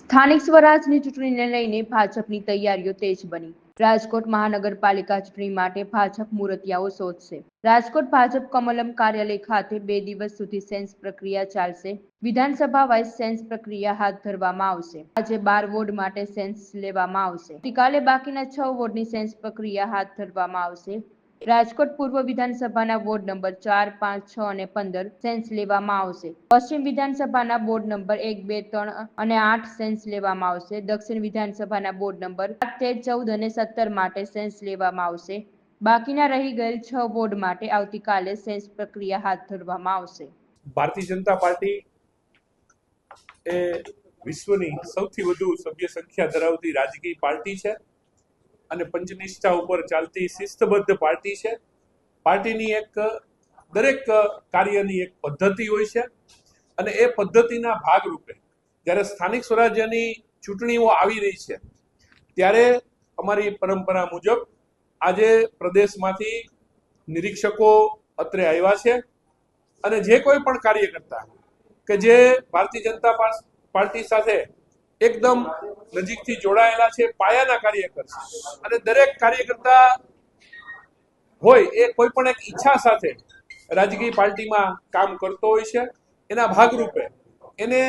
સ્થાનિક સ્વરાજની ચૂંટણીને લઈને ભાજપની તૈયારીઓ તેજ બની. રાજકોટ મહાનગરપાલિકા ચૂંટણી માટે ભાજપ મૂર્તિયાઓ શોધશે. રાજકોટ ભાજપ કમલમ કાર્યાલય ખાતે 2 દિવસ સુધી સેન્સ પ્રક્રિયા ચાલશે. વિધાનસભા વાઇઝ સેન્સ પ્રક્રિયા હાથ ધરવામાં આવશે. આજે 12 વોર્ડ માટે સેન્સ લેવામાં આવશે. આવતીકાલે બાકીના 6 વોર્ડની સેન્સ પ્રક્રિયા હાથ ધરવામાં આવશે. રાજકોટ પૂર્વ વિધાનસભાના વોર્ડ નંબર 4, 5, 6 અને 15 સેન્સ લેવામાં આવશે. પશ્ચિમ વિધાનસભાના વોર્ડ નંબર 1, 2, 3 અને 8 સેન્સ લેવામાં આવશે. દક્ષિણ વિધાનસભાના વોર્ડ નંબર 7, 13, 14 અને 17 માટે સેન્સ લેવામાં આવશે. બાકીના રહી ગયેલ 6 વોર્ડ માટે આવતીકાલે સેન્સ પ્રક્રિયા હાથ ધરવામાં આવશે. ભારતીય જનતા પાર્ટી એ વિશ્વની સૌથી વધુ સભ્ય સંખ્યા ધરાવતી રાજકીય પાર્ટી છે અને પંચનિષ્ઠા ઉપર ચાલતી શિસ્તબદ્ધ પાર્ટી છે. પાર્ટીની એક દરેક કાર્યની એક પદ્ધતિ હોય છે અને એ પદ્ધતિના ભાગરૂપે જ્યારે સ્થાનિક સ્વરાજ્યની ચૂંટણીઓ આવી રહી છે ત્યારે અમારી પરંપરા મુજબ આજે પ્રદેશમાંથી નિરીક્ષકો અત્રે આવ્યા છે અને જે કોઈ પણ કાર્યકર્તા કે જે ભારતીય જનતા પાર્ટી સાથે એકદમ નજીકથી જોડાયેલા છે, પાયાના કાર્યકર છે અને દરેક કાર્યકર્તા હોય એ કોઈ પણ એક ઈચ્છા સાથે રાજકીય પાર્ટીમાં કામ કરતો હોય છે. એના ભાગરૂપે એને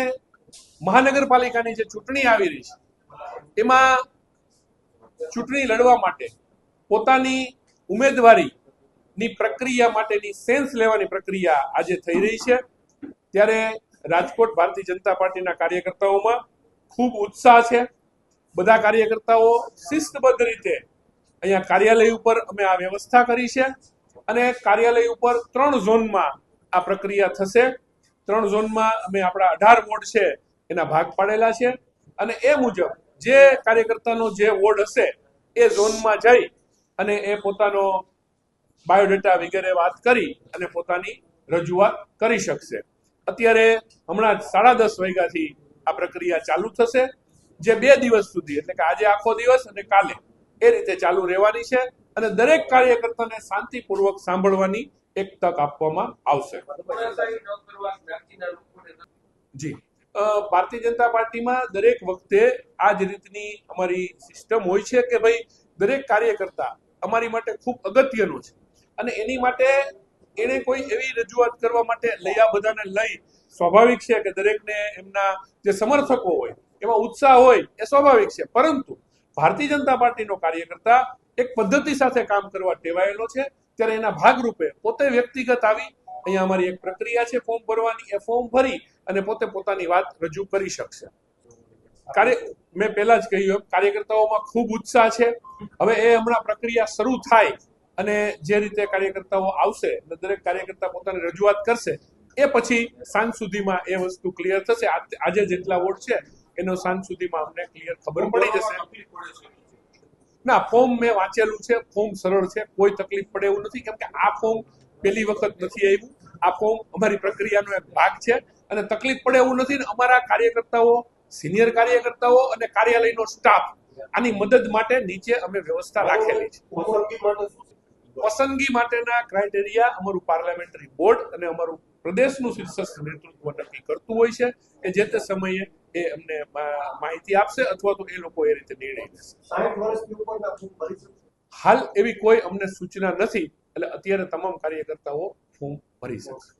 મહાનગરપાલિકાની જે ચૂંટણી આવી રહી છે એમાં ચૂંટણી લડવા માટે પોતાની ઉમેદવારીની પ્રક્રિયા માટેની સેન્સ લેવાની પ્રક્રિયા આજે થઈ રહી છે. ત્યારે રાજકોટ ભારતીય જનતા પાર્ટીના કાર્યકર્તાઓમાં ખૂબ ઉત્સાહ છે. બધા કાર્યકર્તાઓ શિસ્તબદ્ધ રીતે અહીંયા કાર્યાલય ઉપર અમે આ વ્યવસ્થા કરી છે અને કાર્યાલય ઉપર 3 ઝોનમાં આ પ્રક્રિયા થશે. 3 ઝોનમાં અમે આપણા 18 વોર્ડ છે એના ભાગ પાડેલા છે અને એ મુજબ જે કાર્યકર્તાનો જે વોર્ડ હશે એ ઝોનમાં જઈ અને એ પોતાનો બાયોડેટા વગેરે વાત કરી અને પોતાની રજૂઆત કરી શકશે. અત્યારે હમણાં 10:30 વાગ્યાથી આ પ્રક્રિયા ચાલુ થશે, જે 2 દિવસ સુધી એટલે કે આજે આખો દિવસ અને કાલે એ રીતે ચાલુ રહેવાની છે અને દરેક કાર્યકર્તાને શાંતિપૂર્વક સાંભળવાની એક તક આપવામાં આવશે. જી, ભારતીય જનતા પાર્ટીમાં દરેક વખતે આ જ રીતની અમારી સિસ્ટમ હોય છે કે ભાઈ દરેક કાર્યકર્તા અમારી માટે ખૂબ અગત્યનો છે અને એની માટે એને કોઈ એવી રજૂઆત કરવા માટે લઈ બધાને લઈ સ્વાભાવિક છે કે દરેકને એમના જે સમર્થકો હોય એમાં ઉત્સાહ હોય એ સ્વાભાવિક છે. પરંતુ ભારતીય જનતા પાર્ટીનો કાર્યકર્તા એક પદ્ધતિ સાથે કામ કરવા ટેવાયેલો છે ત્યારે એના ભાગરૂપે પોતે વ્યક્તિગત આવી અહીંયા અમારી એક પ્રક્રિયા છે ફોર્મ ભરવાની, એ ફોર્મ ભરી અને પોતે પોતાની વાત રજૂ કરી શકશે. મેં પહેલા જ કહ્યું એમ કાર્યકર્તાઓમાં ખૂબ ઉત્સાહ છે. હવે એ હમણાં પ્રક્રિયા શરૂ થાય અને જે રીતે કાર્યકર્તાઓ આવશે અને દરેક કાર્યકર્તા પોતાની રજૂઆત કરશે એ પછી સાંજ સુધીમાં એ વસ્તુ ક્લિયર થશે. આજે જેટલા વોટ છે એનો સાંજ સુધીમાં અમને ક્લિયર ખબર પડી જશે. ના, ફોર્મ મેં વાંચેલું છે, ફોર્મ સરળ છે, કોઈ તકલીફ પડે એવું નથી કેમ કે આ ફોર્મ પહેલી વખત નથી આવ્યું. આ ફોર્મ અમારી પ્રક્રિયાનો એક ભાગ છે અને તકલીફ પડે એવું નથી. અમારા કાર્યકર્તાઓ, સિનિયર કાર્યકર્તાઓ અને કાર્યાલયનો સ્ટાફ આની મદદ માટે નીચે અમે વ્યવસ્થા રાખેલી છે. પસંદગી માટેના ક્રાઇટેરિયા અમારું પાર્લામેન્ટરી બોર્ડ અને અમારું પ્રદેશનું શીર્ષસ્થ નેતૃત્વ નક્કી કરતું હોય છે કે જે તે સમયે એ અમને માહિતી આપશે અથવા તો એ લોકો એ રીતે નિર્ણય લેશે. હાલ એવી કોઈ અમને સૂચના નથી એટલે અત્યારે તમામ કાર્યકર્તાઓ ફોર્મ ભરી શકશે.